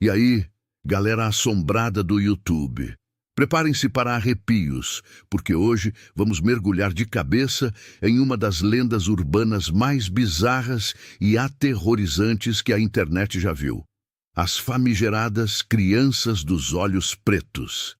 E aí, galera assombrada do YouTube, preparem-se para arrepios, porque hoje vamos mergulhar de cabeça em uma das lendas urbanas mais bizarras e aterrorizantes que a internet já viu. As famigeradas crianças dos olhos pretos.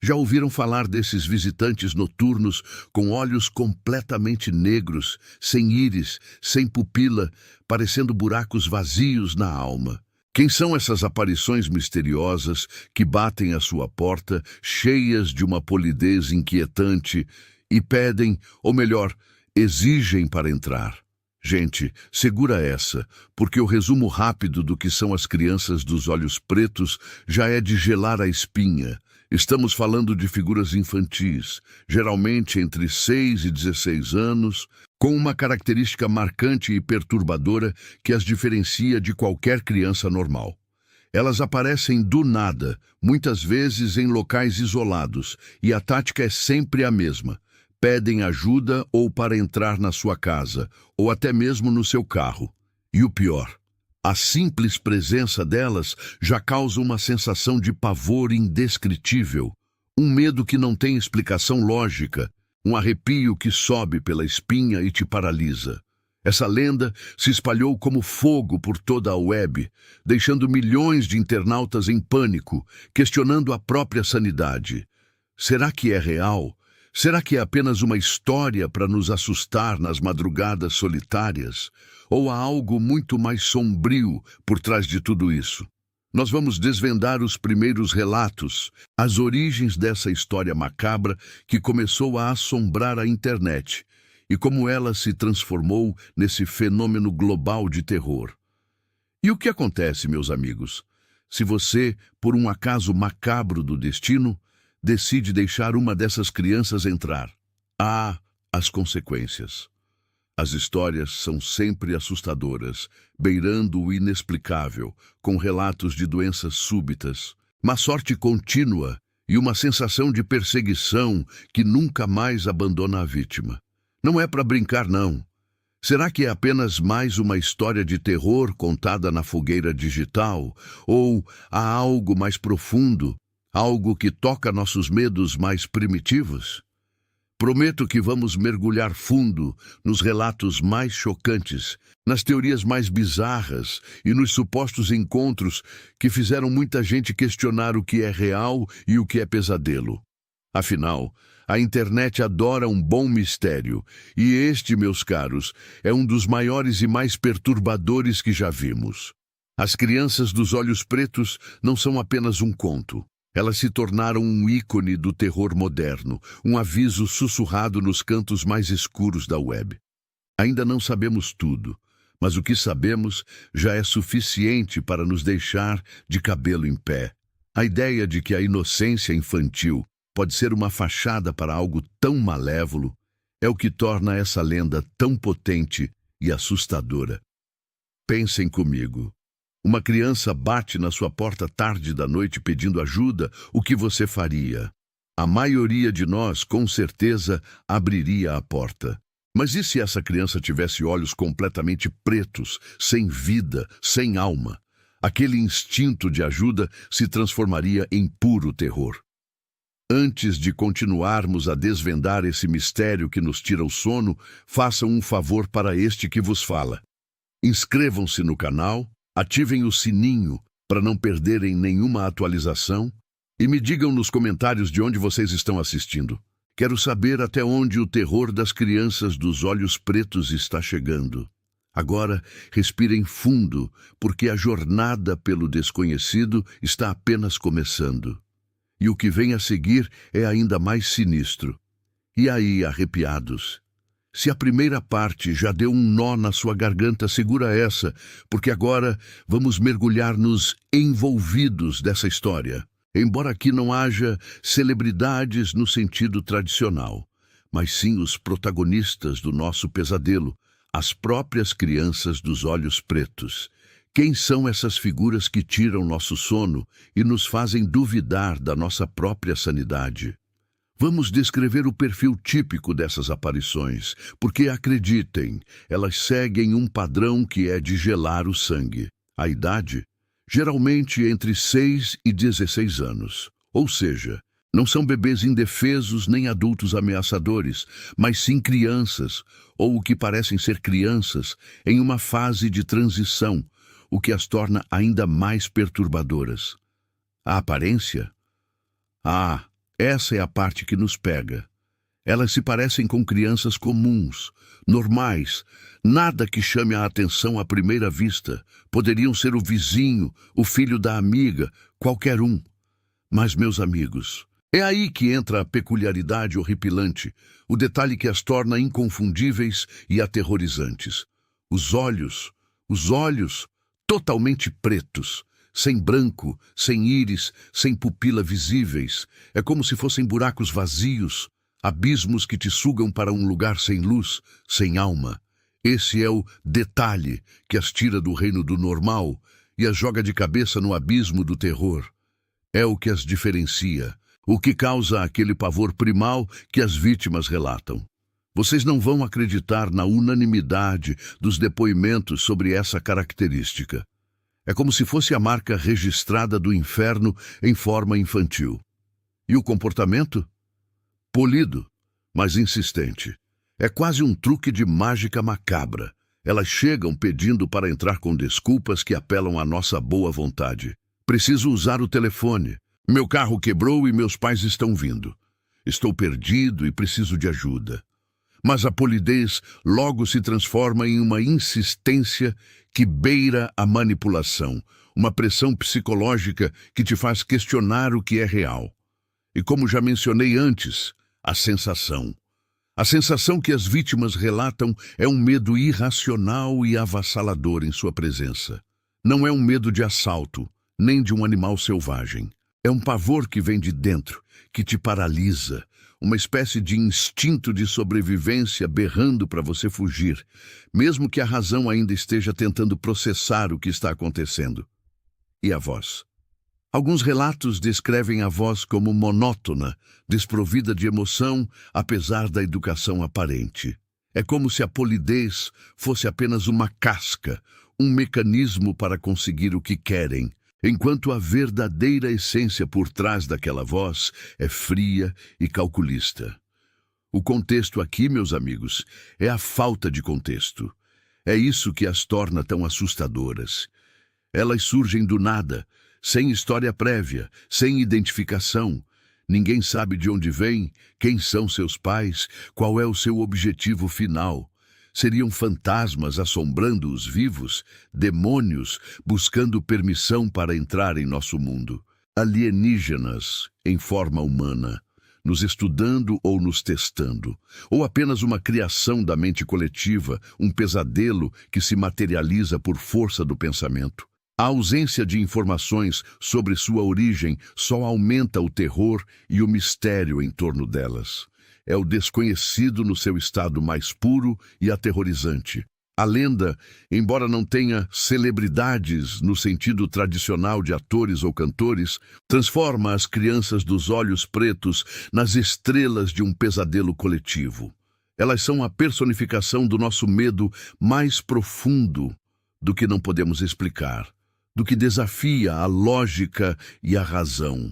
Já ouviram falar desses visitantes noturnos com olhos completamente negros, sem íris, sem pupila, parecendo buracos vazios na alma? Quem são essas aparições misteriosas que batem à sua porta, cheias de uma polidez inquietante, e pedem, ou melhor, exigem para entrar? Gente, segura essa, porque o resumo rápido do que são as crianças dos olhos pretos já é de gelar a espinha. Estamos falando de figuras infantis, geralmente entre 6 e 16 anos, com uma característica marcante e perturbadora que as diferencia de qualquer criança normal. Elas aparecem do nada, muitas vezes em locais isolados, e a tática é sempre a mesma. Pedem ajuda ou para entrar na sua casa, ou até mesmo no seu carro. E o pior, a simples presença delas já causa uma sensação de pavor indescritível, um medo que não tem explicação lógica, um arrepio que sobe pela espinha e te paralisa. Essa lenda se espalhou como fogo por toda a web, deixando milhões de internautas em pânico, questionando a própria sanidade. Será que é real? Será que é apenas uma história para nos assustar nas madrugadas solitárias? Ou há algo muito mais sombrio por trás de tudo isso? Nós vamos desvendar os primeiros relatos, as origens dessa história macabra que começou a assombrar a internet e como ela se transformou nesse fenômeno global de terror. E o que acontece, meus amigos, se você, por um acaso macabro do destino, decide deixar uma dessas crianças entrar? Há as consequências. As histórias são sempre assustadoras, beirando o inexplicável, com relatos de doenças súbitas, má sorte contínua e uma sensação de perseguição que nunca mais abandona a vítima. Não é para brincar, não. Será que é apenas mais uma história de terror contada na fogueira digital? Ou há algo mais profundo, algo que toca nossos medos mais primitivos? Prometo que vamos mergulhar fundo nos relatos mais chocantes, nas teorias mais bizarras e nos supostos encontros que fizeram muita gente questionar o que é real e o que é pesadelo. Afinal, a internet adora um bom mistério, e este, meus caros, é um dos maiores e mais perturbadores que já vimos. As crianças dos olhos pretos não são apenas um conto. Elas se tornaram um ícone do terror moderno, um aviso sussurrado nos cantos mais escuros da web. Ainda não sabemos tudo, mas o que sabemos já é suficiente para nos deixar de cabelo em pé. A ideia de que a inocência infantil pode ser uma fachada para algo tão malévolo é o que torna essa lenda tão potente e assustadora. Pensem comigo. Uma criança bate na sua porta tarde da noite pedindo ajuda, o que você faria? A maioria de nós, com certeza, abriria a porta. Mas e se essa criança tivesse olhos completamente pretos, sem vida, sem alma? Aquele instinto de ajuda se transformaria em puro terror. Antes de continuarmos a desvendar esse mistério que nos tira o sono, façam um favor para este que vos fala. Inscrevam-se no canal, ativem o sininho para não perderem nenhuma atualização e me digam nos comentários de onde vocês estão assistindo. Quero saber até onde o terror das crianças dos olhos pretos está chegando. Agora, respirem fundo, porque a jornada pelo desconhecido está apenas começando. E o que vem a seguir é ainda mais sinistro. E aí, arrepiados? Se a primeira parte já deu um nó na sua garganta, segura essa, porque agora vamos mergulhar nos envolvidos dessa história. Embora aqui não haja celebridades no sentido tradicional, mas sim os protagonistas do nosso pesadelo, as próprias crianças dos olhos pretos. Quem são essas figuras que tiram nosso sono e nos fazem duvidar da nossa própria sanidade? Vamos descrever o perfil típico dessas aparições, porque, acreditem, elas seguem um padrão que é de gelar o sangue. A idade? geralmente entre 6 e 16 anos. Ou seja, não são bebês indefesos nem adultos ameaçadores, mas sim crianças, ou o que parecem ser crianças, em uma fase de transição, o que as torna ainda mais perturbadoras. A aparência? Ah, essa é a parte que nos pega. Elas se parecem com crianças comuns, normais, nada que chame a atenção à primeira vista. Poderiam ser o vizinho, o filho da amiga, qualquer um. Mas, meus amigos, é aí que entra a peculiaridade horripilante, o detalhe que as torna inconfundíveis e aterrorizantes. Os olhos, totalmente pretos, sem branco, sem íris, sem pupila visíveis. É como se fossem buracos vazios, abismos que te sugam para um lugar sem luz, sem alma. Esse é o detalhe que as tira do reino do normal e as joga de cabeça no abismo do terror. É o que as diferencia, o que causa aquele pavor primal que as vítimas relatam. Vocês não vão acreditar na unanimidade dos depoimentos sobre essa característica. É como se fosse a marca registrada do inferno em forma infantil. E o comportamento? Polido, mas insistente. É quase um truque de mágica macabra. Elas chegam pedindo para entrar com desculpas que apelam à nossa boa vontade. Preciso usar o telefone. Meu carro quebrou e meus pais estão vindo. Estou perdido e preciso de ajuda. Mas a polidez logo se transforma em uma insistência que beira a manipulação, uma pressão psicológica que te faz questionar o que é real. E como já mencionei antes, a sensação. A sensação que as vítimas relatam é um medo irracional e avassalador em sua presença. Não é um medo de assalto, nem de um animal selvagem. É um pavor que vem de dentro, que te paralisa, uma espécie de instinto de sobrevivência berrando para você fugir, mesmo que a razão ainda esteja tentando processar o que está acontecendo. E a voz? Alguns relatos descrevem a voz como monótona, desprovida de emoção, apesar da educação aparente. É como se a polidez fosse apenas uma casca, um mecanismo para conseguir o que querem, enquanto a verdadeira essência por trás daquela voz é fria e calculista. O contexto aqui, meus amigos, é a falta de contexto. É isso que as torna tão assustadoras. Elas surgem do nada, sem história prévia, sem identificação. Ninguém sabe de onde vêm, quem são seus pais, qual é o seu objetivo final. Seriam fantasmas assombrando os vivos, demônios buscando permissão para entrar em nosso mundo, alienígenas em forma humana, nos estudando ou nos testando, ou apenas uma criação da mente coletiva, um pesadelo que se materializa por força do pensamento. A ausência de informações sobre sua origem só aumenta o terror e o mistério em torno delas. É o desconhecido no seu estado mais puro e aterrorizante. A lenda, embora não tenha celebridades no sentido tradicional de atores ou cantores, transforma as crianças dos olhos pretos nas estrelas de um pesadelo coletivo. Elas são a personificação do nosso medo mais profundo, do que não podemos explicar, do que desafia a lógica e a razão.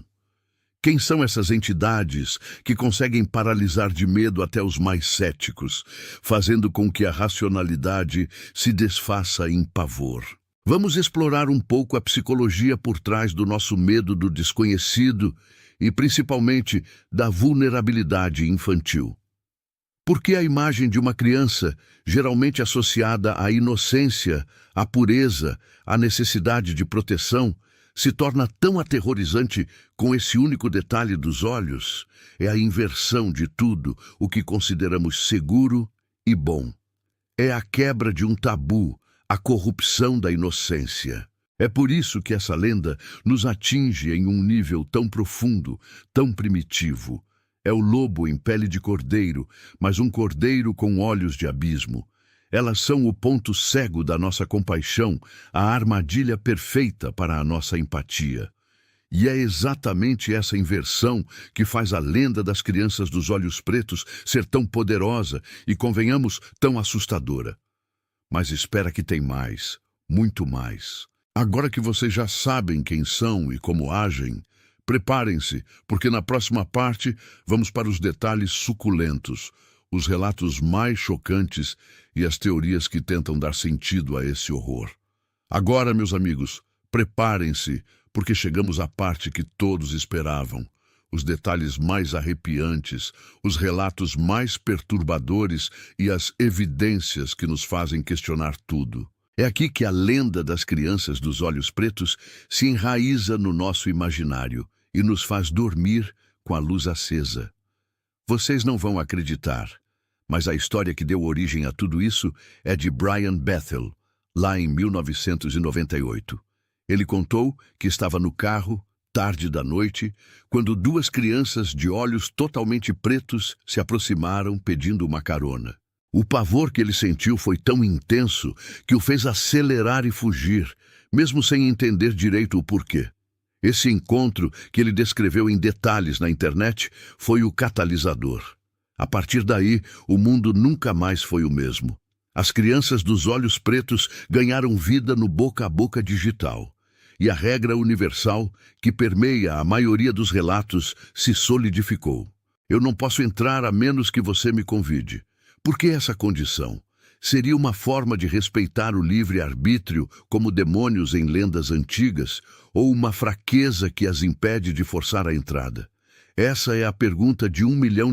Quem são essas entidades que conseguem paralisar de medo até os mais céticos, fazendo com que a racionalidade se desfaça em pavor? Vamos explorar um pouco a psicologia por trás do nosso medo do desconhecido e, principalmente, da vulnerabilidade infantil. Por que a imagem de uma criança, geralmente associada à inocência, à pureza, à necessidade de proteção, se torna tão aterrorizante com esse único detalhe dos olhos? É a inversão de tudo o que consideramos seguro e bom. É a quebra de um tabu, a corrupção da inocência. É por isso que essa lenda nos atinge em um nível tão profundo, tão primitivo. É o lobo em pele de cordeiro, mas um cordeiro com olhos de abismo. Elas são o ponto cego da nossa compaixão, a armadilha perfeita para a nossa empatia. E é exatamente essa inversão que faz a lenda das crianças dos olhos pretos ser tão poderosa e, convenhamos, tão assustadora. Mas espera que tem mais, muito mais. Agora que vocês já sabem quem são e como agem, preparem-se, porque na próxima parte vamos para os detalhes suculentos, os relatos mais chocantes e as teorias que tentam dar sentido a esse horror. Agora, meus amigos, preparem-se, porque chegamos à parte que todos esperavam. Os detalhes mais arrepiantes, os relatos mais perturbadores e as evidências que nos fazem questionar tudo. É aqui que a lenda das crianças dos olhos pretos se enraiza no nosso imaginário e nos faz dormir com a luz acesa. Vocês não vão acreditar, mas a história que deu origem a tudo isso é de Brian Bethel, lá em 1998. Ele contou que estava no carro, tarde da noite, quando duas crianças de olhos totalmente pretos se aproximaram pedindo uma carona. O pavor que ele sentiu foi tão intenso que o fez acelerar e fugir, mesmo sem entender direito o porquê. Esse encontro, que ele descreveu em detalhes na internet, foi o catalisador. A partir daí, o mundo nunca mais foi o mesmo. As crianças dos olhos pretos ganharam vida no boca a boca digital. E a regra universal, que permeia a maioria dos relatos, se solidificou. Eu não posso entrar a menos que você me convide. Por que essa condição? Seria uma forma de respeitar o livre-arbítrio como demônios em lendas antigas, ou uma fraqueza que as impede de forçar a entrada? Essa é a pergunta de $1 milhão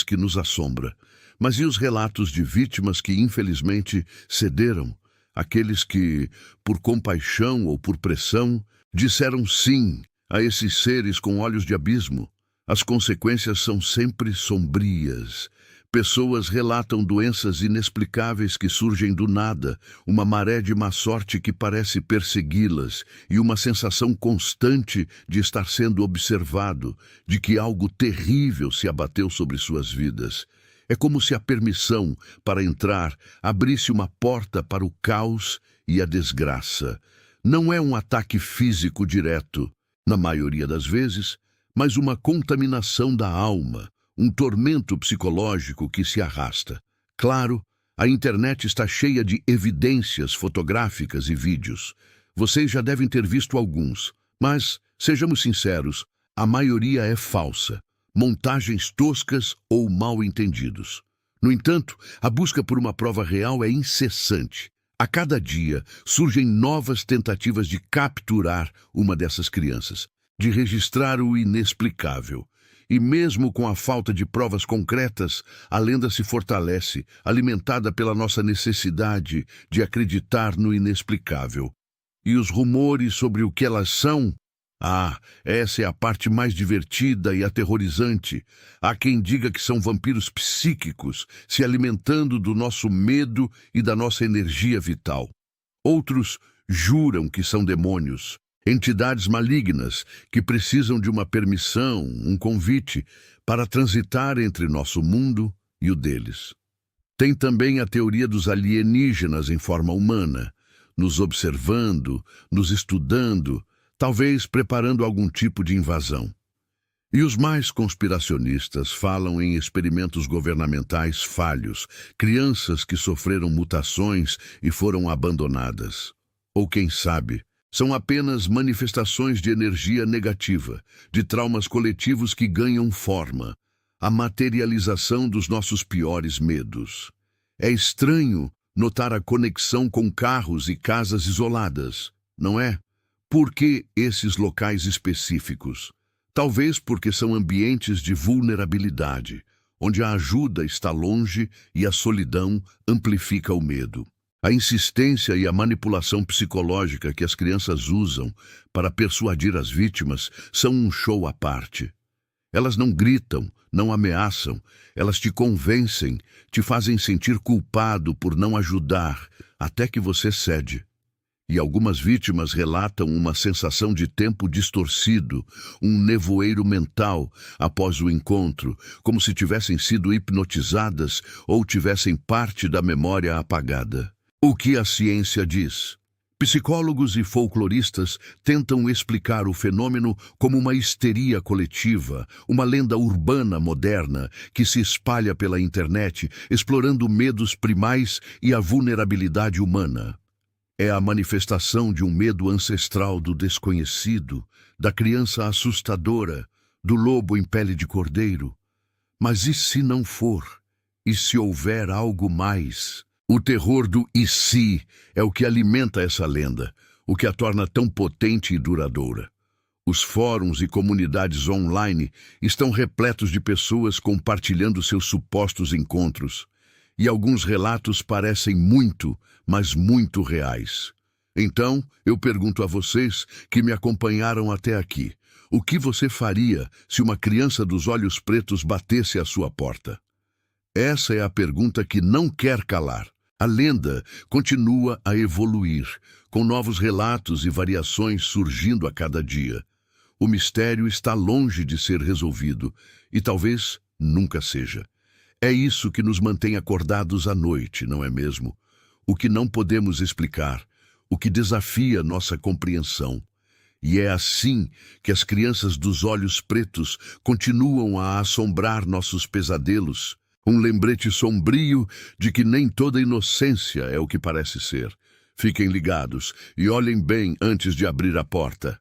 que nos assombra. Mas e os relatos de vítimas que, infelizmente, cederam? Aqueles que, por compaixão ou por pressão, disseram sim a esses seres com olhos de abismo. As consequências são sempre sombrias. Pessoas relatam doenças inexplicáveis que surgem do nada, uma maré de má sorte que parece persegui-las e uma sensação constante de estar sendo observado, de que algo terrível se abateu sobre suas vidas. É como se a permissão para entrar abrisse uma porta para o caos e a desgraça. Não é um ataque físico direto, na maioria das vezes, mas uma contaminação da alma, um tormento psicológico que se arrasta. Claro, a internet está cheia de evidências fotográficas e vídeos. Vocês já devem ter visto alguns, mas, sejamos sinceros, a maioria é falsa. Montagens toscas ou mal entendidos. No entanto, a busca por uma prova real é incessante. A cada dia surgem novas tentativas de capturar uma dessas crianças, de registrar o inexplicável. E mesmo com a falta de provas concretas, a lenda se fortalece, alimentada pela nossa necessidade de acreditar no inexplicável. E os rumores sobre o que elas são? Essa é a parte mais divertida e aterrorizante. Há quem diga que são vampiros psíquicos, se alimentando do nosso medo e da nossa energia vital. Outros juram que são demônios, entidades malignas que precisam de uma permissão, um convite, para transitar entre nosso mundo e o deles. Tem também a teoria dos alienígenas em forma humana, nos observando, nos estudando, talvez preparando algum tipo de invasão. E os mais conspiracionistas falam em experimentos governamentais falhos, crianças que sofreram mutações e foram abandonadas. Ou quem sabe, são apenas manifestações de energia negativa, de traumas coletivos que ganham forma, a materialização dos nossos piores medos. É estranho notar a conexão com carros e casas isoladas, não é? Por que esses locais específicos? Talvez porque são ambientes de vulnerabilidade, onde a ajuda está longe e a solidão amplifica o medo. A insistência e a manipulação psicológica que as crianças usam para persuadir as vítimas são um show à parte. Elas não gritam, não ameaçam, elas te convencem, te fazem sentir culpado por não ajudar, até que você cede. E algumas vítimas relatam uma sensação de tempo distorcido, um nevoeiro mental após o encontro, como se tivessem sido hipnotizadas ou tivessem parte da memória apagada. O que a ciência diz? Psicólogos e folcloristas tentam explicar o fenômeno como uma histeria coletiva, uma lenda urbana moderna que se espalha pela internet, explorando medos primais e a vulnerabilidade humana. É a manifestação de um medo ancestral do desconhecido, da criança assustadora, do lobo em pele de cordeiro. Mas e se não for? E se houver algo mais? O terror do "e se" é o que alimenta essa lenda, o que a torna tão potente e duradoura. Os fóruns e comunidades online estão repletos de pessoas compartilhando seus supostos encontros, e alguns relatos parecem muito, mas muito reais. Então, eu pergunto a vocês que me acompanharam até aqui, o que você faria se uma criança dos olhos pretos batesse à sua porta? Essa é a pergunta que não quer calar. A lenda continua a evoluir, com novos relatos e variações surgindo a cada dia. O mistério está longe de ser resolvido e talvez nunca seja. É isso que nos mantém acordados à noite, não é mesmo? O que não podemos explicar, o que desafia nossa compreensão. E é assim que as crianças dos olhos pretos continuam a assombrar nossos pesadelos, um lembrete sombrio de que nem toda inocência é o que parece ser. Fiquem ligados e olhem bem antes de abrir a porta.